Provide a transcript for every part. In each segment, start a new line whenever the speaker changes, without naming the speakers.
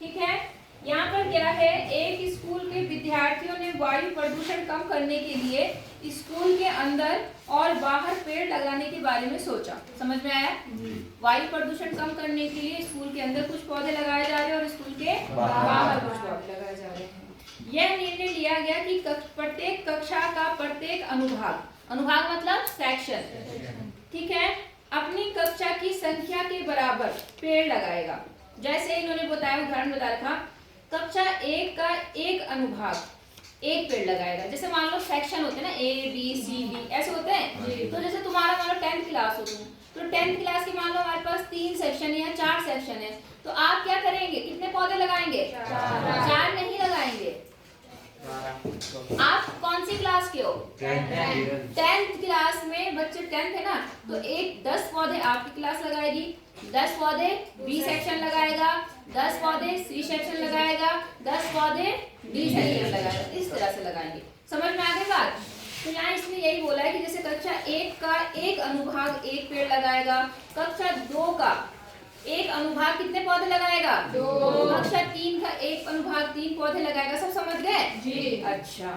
ठीक है। यहाँ पर क्या है, एक स्कूल के विद्यार्थियों ने वायु प्रदूषण कम करने के लिए स्कूल के अंदर और बाहर पेड़ लगाने के बारे में सोचा। समझ में आया? वायु प्रदूषण कम करने के लिए स्कूल के अंदर कुछ पौधे लगाए जा रहे हैं और स्कूल के बाहर कुछ पौधे लगाए जा रहे हैं। यह निर्णय लिया गया कि प्रत्येक कक्षा का प्रत्येक अनुभाग, अनुभाग मतलब सेक्शन, ठीक है, अपनी कक्षा की संख्या के बराबर पेड़ लगाएगा। जैसे इन्होंने बताया, उदाहरण बता रखा, कक्षा 1 का एक अनुभाग एक पेड़ लगाएगा। जैसे मान लो सेक्शन होते हैं ना, A B C D ऐसे होते हैं। तो जैसे तुम्हारा मान लो 10th क्लास हो तुम, तो 10th क्लास की मान लो हमारे पास 3 सेक्शन या 4 सेक्शन है, तो आप क्या करेंगे, कितने पौधे लगाएंगे? 4 नहीं लगाएंगे। आप कौन सी क्लास के हो? 10th क्लास में बच्चे 10th है ना, तो एक 10 पौधे आपकी क्लास लगाएगी, 10 पौधे B सेक्शन लगाएगा, 10 पौधे C सेक्शन लगाएगा, 10 पौधे D सेक्शन लगाएगा। इस तरह से लगाएंगे। समझ में आ गई बात? तो यहाँ इसने यही बोला है कि जैसे कक्षा 1 का एक अनुभाग एक पेड़ लगाएगा, कक्षा 2 का एक अनुभाग कितने पौधे लगाएगा? 2। कक्षा 3 का एक अनुभाग 3 पौधे लगाएगा। सब समझ गए जी? अच्छा,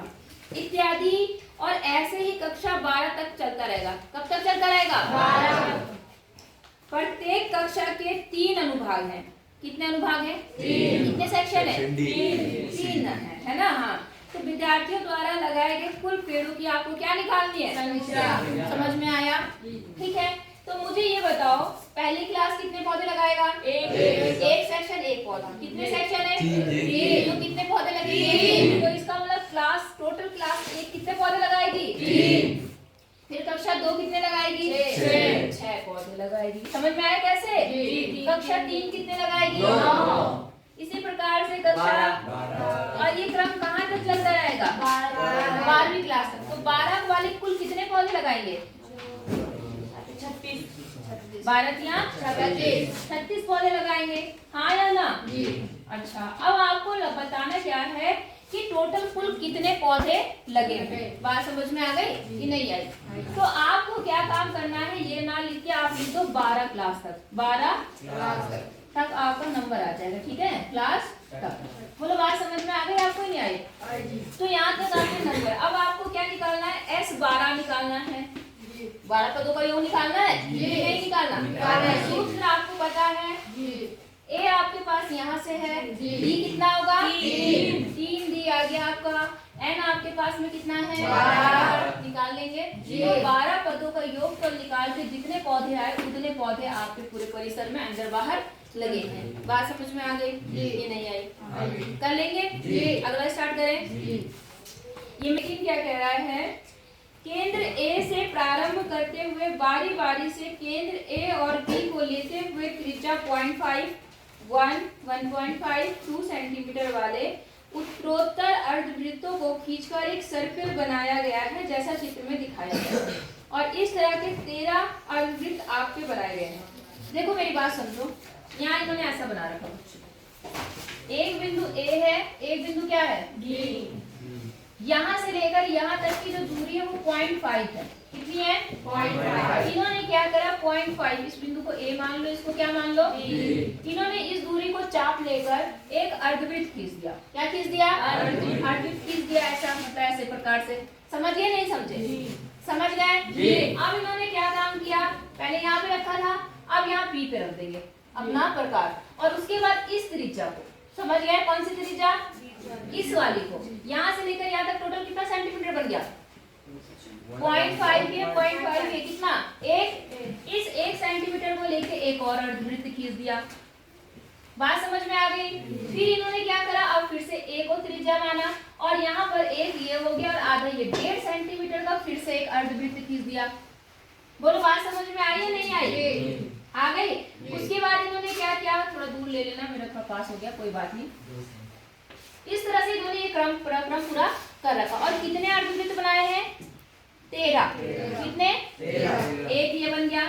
इत्यादि। और ऐसे ही कक्षा 12 तक चलता रहेगा। कब तक चलता रहेगा? 12। प्रत्येक कक्षा के 3 अनुभाग हैं। कितने अनुभाग हैं? 3। कितने सेक्शन है? 3 है ना? हाँ। तो विद्यार्थियों द्वारा लगाए गए कुल पेड़ों की आपको क्या निकालनी है? संख्या। समझ में आया? ठीक है। तो मुझे ये बताओ, पहली क्लास कितने पौधे लगाएगा? एक सेक्शन एक पौधा। कितने सेक्शन है? 3। तो कितने पौधे लगेंगे? तो इसका मतलब क्लास, टोटल क्लास 1 कितने पौधे लगाएगी? 3। फिर कक्षा 2 कितने लगाएगी? 6 पौधे लगाएगी। समझ में आया कैसे? कक्षा 3 कितने लगाएगी? 9। इसी प्रकार से कक्षा, और ये क्रम कहाँ तक चलता रहेगा? 12वीं क्लास तक। तो 12 वाले कुल कितने पौधे लगाएंगे? 36 पौधे लगाएंगे। हाँ या ना? अच्छा, अब आपको बताना क्या है कि टोटल कुल कितने पौधे लगे हैं। बात समझ में आ गई कि नहीं आई? तो आपको क्या काम करना है, ये ना लिख के आप लिख दो 12 क्लास तक। 12 क्लास तक आपका नंबर आ जाएगा। ठीक है, क्लास तक। बोलो, बात समझ में आ गई आपको? नहीं आई? तो यहाँ तक आपके नंबर। अब आपको क्या निकालना है? S12 निकालना है। 12 का 2 का योग निकालना है? नहीं निकालना। सूत्र आपको पता है। A आपके पास यहाँ से है, D कितना होगा? 3 D आ गया आपका। N आपके पास में कितना है? 12 निकाल लेंगे। तो 12 पदों का योग पर निकाल के जितने पौधे आए उतने पौधे आपके पूरे परिसर में अंदर बाहर लगे हैं। बात समझ में आ गई? ये नहीं आई? कर लेंगे। अगला स्टार्ट करें। ये लेकिन क्या कह रहा है, केंद्र A से प्रारंभ करते हुए बारी बारी से केंद्र A और B को लेते हुए त्रिज्या 0.5, 1, 1.5, 2 सेंटीमीटर वाले उत्तरोत्तर अर्धवृत्तों को खींचकर एक सर्कल बनाया गया है, जैसा चित्र में दिखाया गया है। और इस तरह के 13 अर्धवृत्त आपके बनाए गए हैं। देखो मेरी बात समझो, यहाँ इन्होंने ऐसा बना रखा, एक बिंदु A है, एक बिंदु क्या है? D। यहाँ से लेकर यहाँ तक की जो दूरी है वो 0.5 है। कितनी है? 0.5। इन्होंने क्या करा? 0.5, इस बिंदु को A मान लो, इसको क्या मान लो? B। इन्होंने इस दूरी को चाप लेकर एक अर्धवृत्त खींच दिया। क्या खींच दिया? अर्धवृत्त खींच दिया। ऐसा मतलब ऐसे प्रकार से। समझ गए नहीं समझे? समझ गए? अब इन्होंने क्या काम किया, पहले यहाँ पे रखा था, अब यहाँ P पे रख देंगे अपना प्रकार, और उसके बाद इस त्रिज्या को, समझ गए? कौन सी त्रिज्या? इस वाली को। यहाँ से लेकर यहाँ तक टोटल कितना सेंटीमीटर बन गया? 0.5 के 0.5 के कितना? एक। इस 1 सेंटीमीटर को लेके एक और अर्धवृत्त खींच दिया। बात समझ में आ गई? फिर इन्होंने क्या करा, अब फिर से A को त्रिज्या माना, और यहाँ पर एक ये हो गया और आधा ये 1.5 सेंटीमीटर का फिर से एक अर्धवृत्त खींच दिया। बोलो, बात समझ में आई या नहीं आई? आ गई? उसके बाद इन्होंने क्या किया, थोड़ा दूर ले लेना, मेरा पास हो गया, कोई बात नहीं। इस तरह से इन्होंने ये क्रम पूरा कर रखा। और कितने अर्धवृत्त बनाए हैं? 13। कितने? 1 ये बन गया,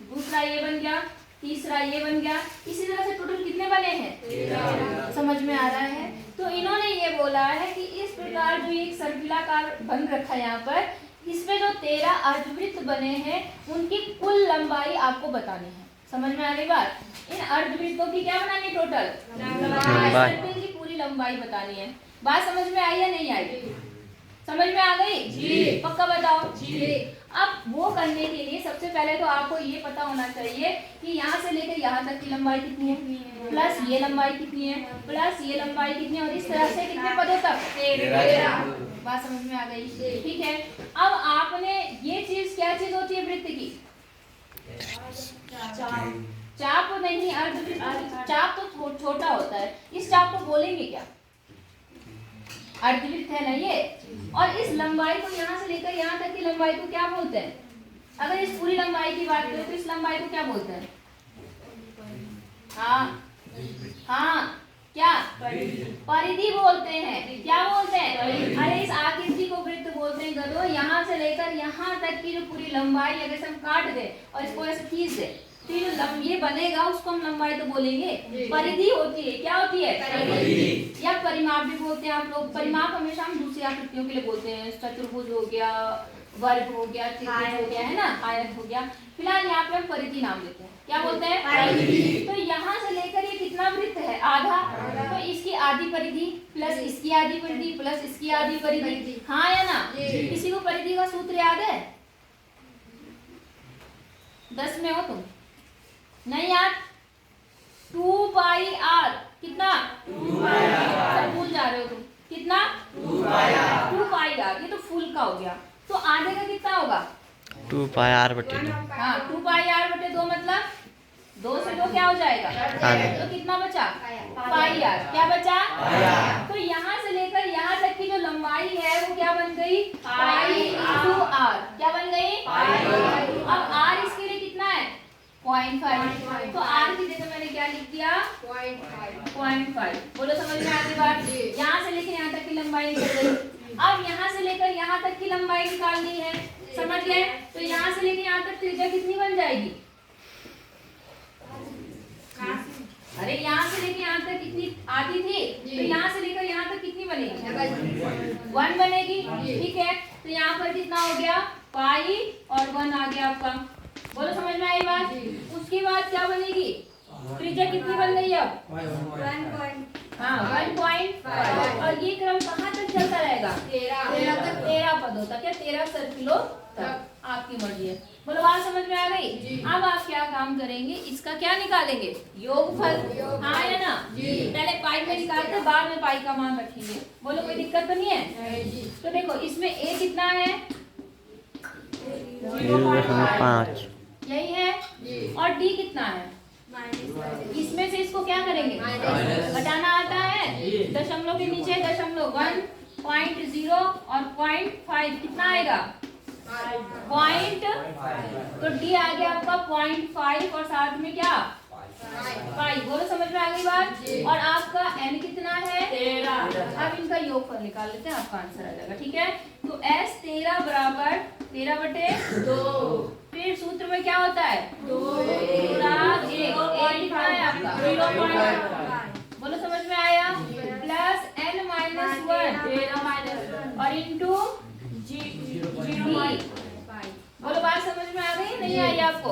दूसरा ये बन गया, तीसरा ये बन गया। इसी तरह से टोटल कितने बने हैं? 13। समझ में आ रहा है? तो इन्होंने ये बोला है कि इस प्रकार जो एक सर्पिलाकार बन रखा है यहाँ पर, इसमें जो 13 अर्धवृत्त बने हैं उनकी कुल लंबाई आपको बतानी है। समझ में आ गई बात। इन अर्धवृत्तों की क्या बनानी है, टोटल सर्कल की पूरी लंबाई बतानी है। बात समझ में आई या नहीं आई? समझ में आ गई जी? पक्का बताओ जी। अब वो करने के लिए सबसे पहले तो आपको ये पता होना चाहिए कि यहाँ से लेकर यहाँ तक की लंबाई कितनी है, प्लस ये लंबाई कितनी है, प्लस ये लंबाई कितनी है, और इस तरह से कितने पदों तक, 13। बात समझ में आ गई? ठीक है। अब आपने ये चीज, क्या चीज होती है वृत्त की? चाप नहीं, अर्धवृत्त। चाप तो छोटा होता है, इस चाप को बोलेंगे क्या? अर्धवृत्त है ना ये। और इस लंबाई को यहाँ से लेकर यहाँ तक की लंबाई को क्या बोलते हैं? अगर इस पूरी लंबाई की बात करें तो इस लंबाई को क्या बोलते हैं? हाँ हाँ, क्या? परिधि बोलते हैं। क्या बोलते हैं? अरे इस आकृति को वृत्त बोलते हैं गधो। यहाँ से लेकर यहाँ तक की जो पूरी लंबाई अगर हम काट दे और इसको ऐसे खींच दे तो ये बनेगा, उसको हम लंबाई तो बोलेंगे, परिधि होती है। क्या होती है? परिधि। या परिमाप भी बोलते हैं आप लोग। परिमाप हमेशा हम दूसरी आकृतियों के लिए बोलते हैं, चतुर्भुज हो गया, वर्ग हो गया, त्रिभुज हो गया, है ना, आयत हो गया। फिलहाल यहाँ पे हम परिधि नाम लेते हैं। क्या बोलते हैं? परिधि। तो यहाँ से लेकर ये कितना वृत्त है? आधा। तो इसकी आधी परिधि प्लस इसकी आधी परिधि प्लस इसकी आधी परिधि, हाँ या ना? किसी को परिधि का सूत्र याद है? 10 में हो तुम? नहीं यार, 2πr। कितना? 2πr। भूल जा रहे हो तुम। कितना? 2πr। ये तो फुल का हो गया। तो आधे का कितना होगा?
2πr/2।
हाँ, 2πr/2 मतलब 2 से 2 क्या हो जाएगा? तो कितना बचा? πr। क्या बचा? तो यहाँ से लेकर यहाँ तक की जो लंबाई है वो क्या बन गई? π/r। क्या बन गई? अब r इसके लिए कितना है? 0.5। तो r की जगह मैंने क्या लिख दिया? 0.5। बोलो समझ में आ गई बात? यहाँ से लेकर यहाँ तक की लंबाई निकल गई। अब यहाँ से लेकर यहाँ तक की लंबाई निकालनी है, समझ गए? तो यहाँ से लेकर यहाँ तक त्रिज्या कितनी बन जाएगी? अरे यहाँ से लेकर यहाँ तक कितनी आती थी, तो यहाँ से लेकर यहाँ तक कितनी बनेगी? 1 बनेगी। ठीक है, तो यहाँ पर कितना हो गया? पाई और 1 आ गया आपका। बोलो समझ में आई बात? उसके बाद क्या बनेगी? त्रिज्या कितनी बन गई अब? 1.5। और ये क्रम कहाँ तक चलता रहेगा? 13 पदों तक या 13 सर्किलों तक, आपकी मर्जी है। बोलो बात समझ में आ गई? अब आप क्या काम करेंगे? इसका क्या निकालेंगे? योगफल, हाँ या ना? पहले पाई में निकालते, बाद में पाई का मान रखेंगे। बोलो कोई दिक्कत तो नहीं है? तो देखो इसमें a कितना है?
0.5
यही है। और d कितना है? इसमें से इसको क्या करेंगे? घटाना आता है। दशमलव के नीचे दशमलव 1.0 और 0.5 कितना आएगा? पॉइंट। तो d आ गया आपका 0.5 और साथ में क्या? पाई। बोलो समझ में आ गई बात? और आपका n कितना है? 13। अब इनका योगफल निकाल लेते हैं, आपका आंसर आ जाएगा। ठीक है, तो s 13 बराबर 13/2। फिर सूत्र में क्या होता है? 2 गुणा 1 कितना है आपका? 0.5। बोलो समझ में आया? प्लस n-1 और इंटू g। बोलो बात समझ में आ गई? नहीं आई आपको?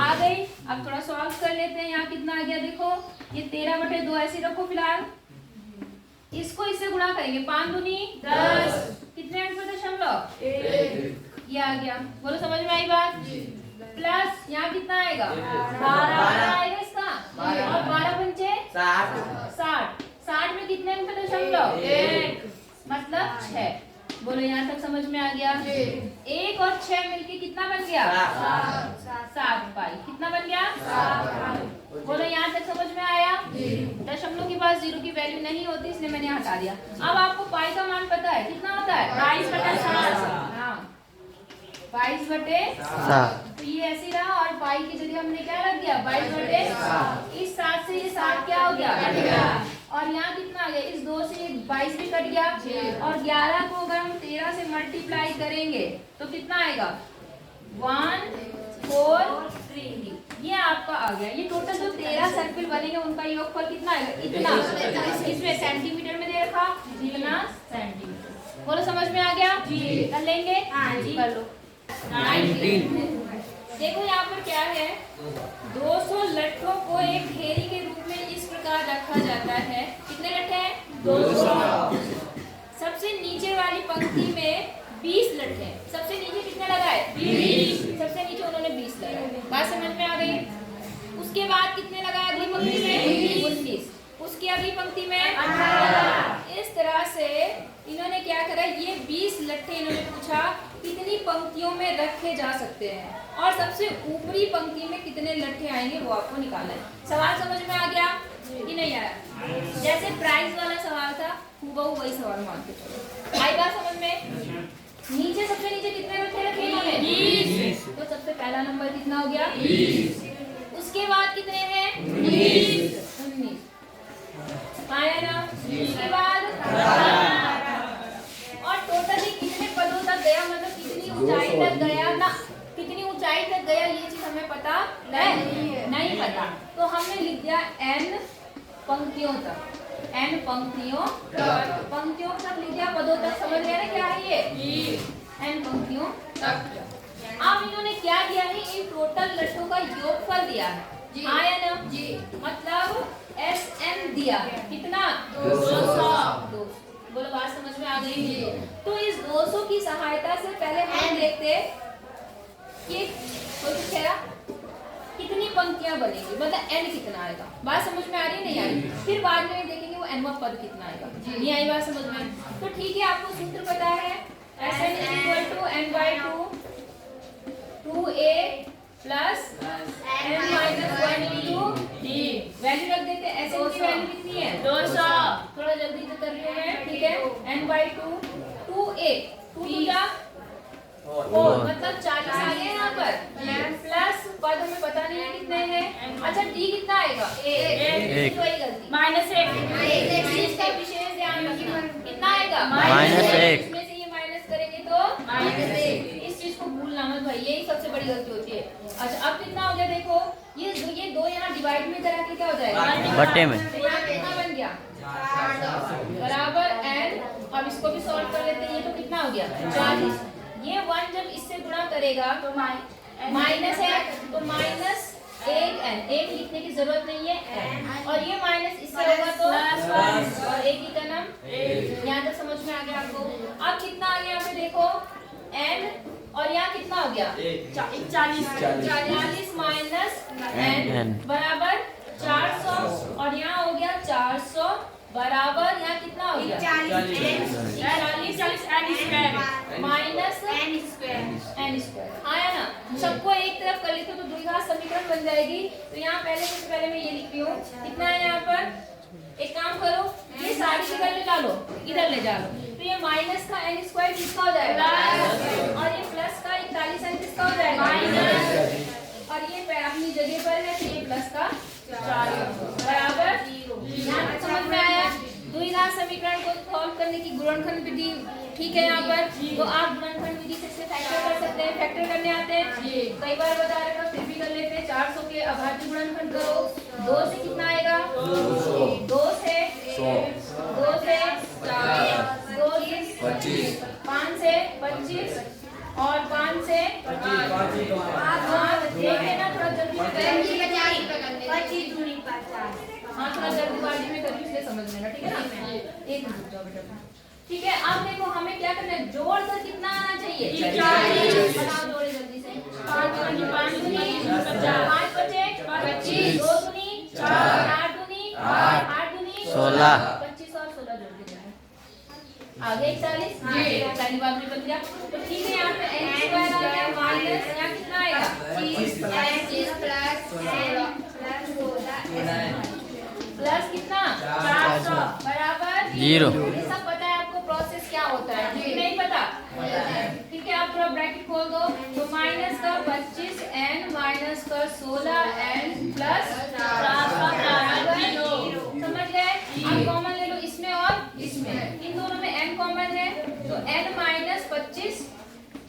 आ गई। अब थोड़ा सॉल्व कर लेते हैं। यहाँ कितना आ गया देखो, ये 13/2 ऐसे रखो फिलहाल। इसको इससे गुणा करेंगे, 5 दूनी 10। कितने अंक पर दशमलव? ये आ गया। बोलो समझ में आई बात? प्लस यहाँ कितना आएगा? 12 आएगा इसका। और 12 पंचे 60। 60 में कितने अंक पर दशमलव? 1 मतलब 6। बोलो यहाँ तक समझ में आ गया? 1 और 6 मिलके कितना बन गया? 7 पाई। कितना बन गया? 7। बोलो यहाँ तक समझ में आया? दशमलव के पास 0 की वैल्यू नहीं होती, इसलिए मैंने हटा दिया। अब आपको पाई का मान पता है कितना होता है? 22/7। हाँ, 22/7। तो ये ऐसे रहा और पाई की जगह हमने क्या रख दिया? 22/7। इस 7 से ये 7 क्या हो गया? और यहाँ कितना आ गया? इस 2 से 22 भी कट गया। और 11 को अगर हम 13 से मल्टीप्लाई करेंगे तो कितना आएगा? 143। ये आपका आ गया। ये टोटल जो 13 सर्किल बनेंगे उनका योगफल कितना आएगा? इतना। इसमें सेंटीमीटर में दे रखा, इतना सेंटीमीटर। बोलो समझ में आ गया? कर लेंगे? हाँ जी, कर लो। 19 देखो यहाँ पर क्या है, 200 लट्ठों को एक ढेरी के रूप में इस प्रकार रखा जाता है। कितने लट्ठे हैं? 200। सबसे नीचे वाली पंक्ति में 20 लट्ठे हैं। सबसे नीचे कितने लगाए? 20। सबसे नीचे उन्होंने 20 लगाए। बात समझ में आ गई? उसके बाद कितने लगाए अगली पंक्ति में? 19। उसकी अगली पंक्ति में 18। इस तरह से इन्होंने क्या करा, ये 20 लट्ठे इन्होंने पूछा कितनी पंक्तियों में रखे जा सकते हैं और सबसे ऊपरी पंक्ति में कितने लट्ठे आएंगे वो आपको निकालना है। सवाल समझ में आ गया कि नहीं आया? जैसे प्राइस वाला सवाल था, हूबहू वही सवाल मान के चलो। आई बात समझ में? नीचे सबसे नीचे कितने लट्ठे रखे इन्होंने? 20। तो सबसे पहला नंबर कितना हो गया? 20। उसके बाद कितने हैं? 19। आया ना? उसके बाद और टोटली कितने पदों तक गया, मतलब कितनी ऊंचाई तक गया ना, कितनी ऊंचाई तक गया ये चीज हमें पता नहीं पता। तो हमने लिख दिया n पंक्तियों तक, n पंक्तियों तक लिख दिया, पदों तक। समझ गया ना क्या है ये? n पंक्तियों तक। अब इन्होंने क्या दिया है, इन टोटल लट्ठों का योगफल दिया है। आया ना? मतलब SN दिया है। कितना? 200। बोलो, बात समझ में आ गई? तो इस 200 की सहायता से पहले हम देखते कि कितनी पंक्तियां बनेगी, मतलब n कितना आएगा। बात समझ में आ रही है नहीं आ रही? फिर बाद में देखेंगे वो nवां पद कितना आएगा। नहीं आई बात समझ में? तो ठीक है, आपको सूत्र पता है, SN = n/2 2a plus n - 1 into d। Value रख देते हैं। SN की वैल्यू कितनी है? 200। थोड़ा जल्दी से कर रहे हैं, ठीक है। n/2 2a 2 जा 4, मतलब 40 आ गया यहाँ पर। प्लस पद हमें पता नहीं है कितने हैं। अच्छा, d कितना आएगा? 1। कोई गलती -1। इसका विशेष ध्यान रखना, कितना आएगा? -1। इसमें से ये माइनस करेंगे तो -1। इस चीज को भूलना मत भाई, यही सबसे बड़ी गलती होती है। अच्छा, अब कितना हो गया? देखो ये दो यहाँ डिवाइड में करा के क्या हो जाएगा?
बट्टे में।
तो यहाँ कितना बन गया? बराबर n। अब इसको भी सॉल्व कर लेते हैं। ये तो कितना हो गया? 40। ये 1 जब इससे गुणा करेगा तो माइनस है, तो -1n। 1 लिखने की जरूरत नहीं है, n। और ये माइनस इससे होगा तो प्लस, और 1 की कलम। यहाँ तक समझ में आ गया आपको? अब कितना आ गया यहाँ पे देखो, n, और यहाँ कितना हो गया? 40 माइनस n बराबर 400, और यहाँ हो गया 400 बराबर, यहाँ कितना हो गया? 40 माइनस n स्क्वायर। आया ना? सबको एक तरफ कर लेते तो द्विघात समीकरण बन जाएगी। तो यहाँ सबसे पहले मैं ये लिखती हूँ, कितना है यहाँ पर? एक काम करो, ये सारी इधर ले डालो, इधर ले जाओ, तो ये माइनस का n स्क्वायर किसका हो जाएगा? और ये प्लस का 41 n किसका हो जाएगा? माइनस। और ये अपनी जगह पर है, तो ये प्लस का 4 बराबर 0। यहाँ समझ में आया? द्विघात समीकरण को सॉल्व करने की गुणनखंड विधि, ठीक है। यहाँ पर तो आप गुणनखंड विधि से फैक्टर कर सकते हैं। फैक्टर करने आते हैं, कई बार बता रखा, फिर भी कर लेते हैं। 400 के अभाज्य गुणनखंड करो। 2 से कितना आएगा? 2 से 2 से 4, 2 से 25, 5 से 25, और 5 से 5। देखिए ना, थोड़ा जल्दी हाँ, थोड़ा जल्दीबाजी में करिए, इसलिए समझ लेना, ठीक है ना? एक मिनट जाओ बेटा। ठीक है, अब देखो हमें क्या करना है, जोड़ कर कितना आना चाहिए? 40। बताओ जोड़े जल्दी से। 5 दूनी 5 दूनी 5 बचे 25, 2 दूनी 4, 8 दूनी 8 दूनी 16, 25 और 16 जोड़ के जाए आगे 41। पहली बार में बन गया। तो ठीक है, यहाँ पे n स्क्वायर आ गया माइनस, यहाँ कितना आएगा? 25 प्लस कितना? 400 बराबर 0। ये सब पता है आपको प्रोसेस क्या होता है? नहीं पता? ठीक है, आप थोड़ा ब्रैकेट खोल दो, तो माइनस का 25n माइनस का 16n प्लस 400 बराबर 0। समझ गए? अब कॉमन ले लो इसमें और इसमें, इन दोनों में n कॉमन है, तो n माइनस 25,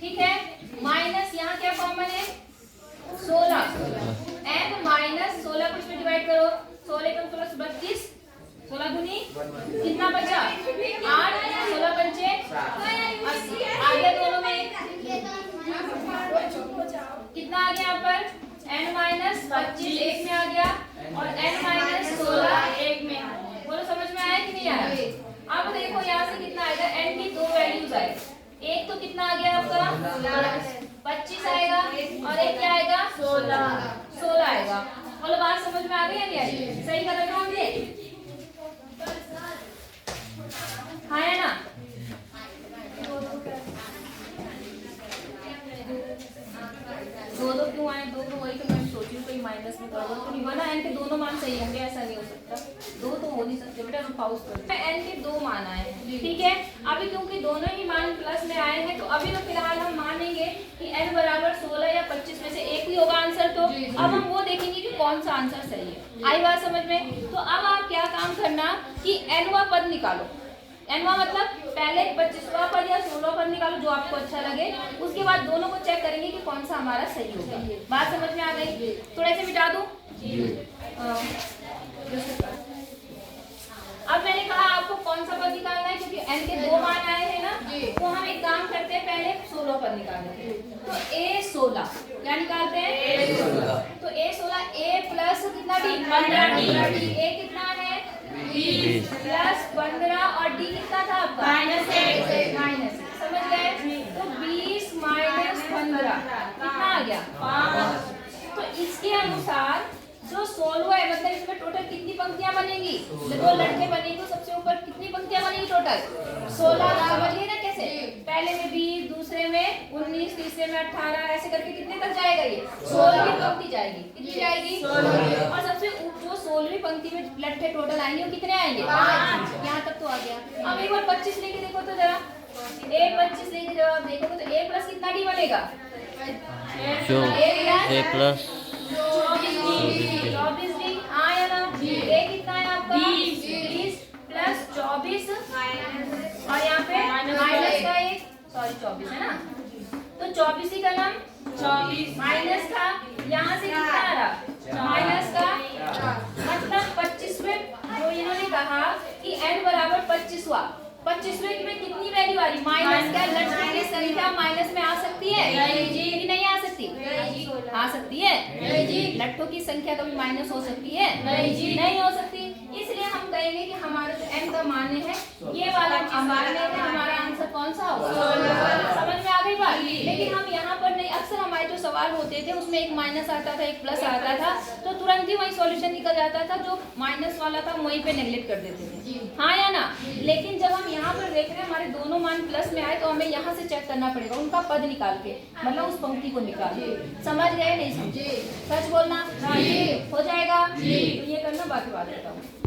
ठीक है। माइनस यहाँ क्या कॉमन है? 16, n माइनस 16 को इसमें डिवाइड करो, 16 कम 16 32, 16 दूनी कितना बचा? 8, 16 पंचे 80। आगे दोनों में कितना आ गया यहाँ पर n माइनस 25 एक में आ गया और n माइनस 16 एक में। बोलो समझ में आया कि नहीं आया? अब देखो यहाँ से कितना आएगा, n की दो वैल्यूज आए, एक तो कितना आ गया आपका 25 आएगा और एक क्या आएगा 16 आएगा। बोलो बात समझ में आ गई या नहीं आई? सही कर रहे हो हम ये? हाँ है ना? दो क्यों आए? दो वही तो मैं सोची हूँ, कहीं माइनस में गड़बड़ तो नहीं बना। n के दोनों मान सही होंगे, ऐसा नहीं हो सकता, दो तो हो नहीं सकते बेटा। हम पाउस करते हैं, n के दो मान आए हैं, ठीक है। अभी क्योंकि दोनों ही मान प्लस में आए हैं तो अभी तो फिलहाल हम मानेंगे कि n बराबर 16 या 25 में से एक ही होगा आंसर। तो अब हम वो देखेंगे कि कौन सा आंसर सही है। आई बात समझ में? तो अब आप क्या काम करना कि nवां पद निकालो। nवां मतलब पहले 25वां पद या 16वां पद निकालो जो आपको अच्छा लगे, उसके बाद दोनों को चेक करेंगे कि कौन सा हमारा सही होगा। बात समझ में आ गई? थोड़ा से मिटा दूं। अब मैंने कहा आपको कौन सा पद निकालना है, क्योंकि n के दो मान आए हैं ना, तो हम एक काम करते हैं, पहले 16 पद निकालते हैं। तो a16 क्या निकालते हैं? a16। तो a16 a प्लस कितना d 15d, a कितना है 20 प्लस 15 और d कितना था आपका माइनस। समझ गए? तो 20 माइनस 15 कितना आ गया 5। तो इसके अनुसार जो 16 है, मतलब इसमें टोटल कितनी पंक्तियां बनेगी? दो लड़के बनेंगे तो सबसे ऊपर कितनी पंक्तियां बनेगी टोटल? 16। समझिए ना कैसे? पहले में 20, दूसरे में 19, तीसरे में 18, ऐसे करके कितने तक जाएगा ये? 16वीं पंक्ति जाएगी। कितनी जाएगी? 16। और सबसे जो 16वीं पंक्ति में लट्ठे टोटल आएंगे वो कितने आएंगे? 5। यहाँ तक तो आ गया। अब एक बार 25 लेके देखो तो जरा, a25 लेके जवाब देखो तो a प्लस कितना d बनेगा?
a plus
24 D. हाँ या ना? a कितना है आपका 20 प्लस 24 और यहाँ पे माइनस का एक, सॉरी 24 है ना, तो 24 ही का नाम 24 माइनस का, यहाँ से कितना आ रहा माइनस का, मतलब 25वें जो इन्होंने कहा कि n बराबर 25वां, 25वें में कितनी वैल्यू आ रही? माइनस का। लट्ठे की संख्या माइनस में आ सकती है कि नहीं आ सकती? आ सकती है। लट्ठों की संख्या कभी माइनस हो सकती है? नहीं हो सकती। इसलिए हम कहेंगे कि हमारा जो n का मान है ये वाला हमारा हमारा आंसर कौन सा होगा? समझ में आ गई बात? लेकिन हम यहाँ पर नहीं, अक्सर हमारे जो सवाल होते थे उसमें एक माइनस आता था, एक प्लस आता था, तो तुरंत ही वही सॉल्यूशन निकल जाता था। जो माइनस वाला था वहीं पे नेगलेक्ट कर देते थे, हाँ या ना? लेकिन जब हम यहाँ पर देख रहे हैं हमारे दोनों मान प्लस में आए तो हमें यहाँ से चेक करना पड़ेगा उनका पद निकाल के, मतलब उस पंक्ति को निकाल के। समझ गए? नहीं समझे? सच बोलना हो जाएगा। तो ये करना, बाकी बात बताऊँ।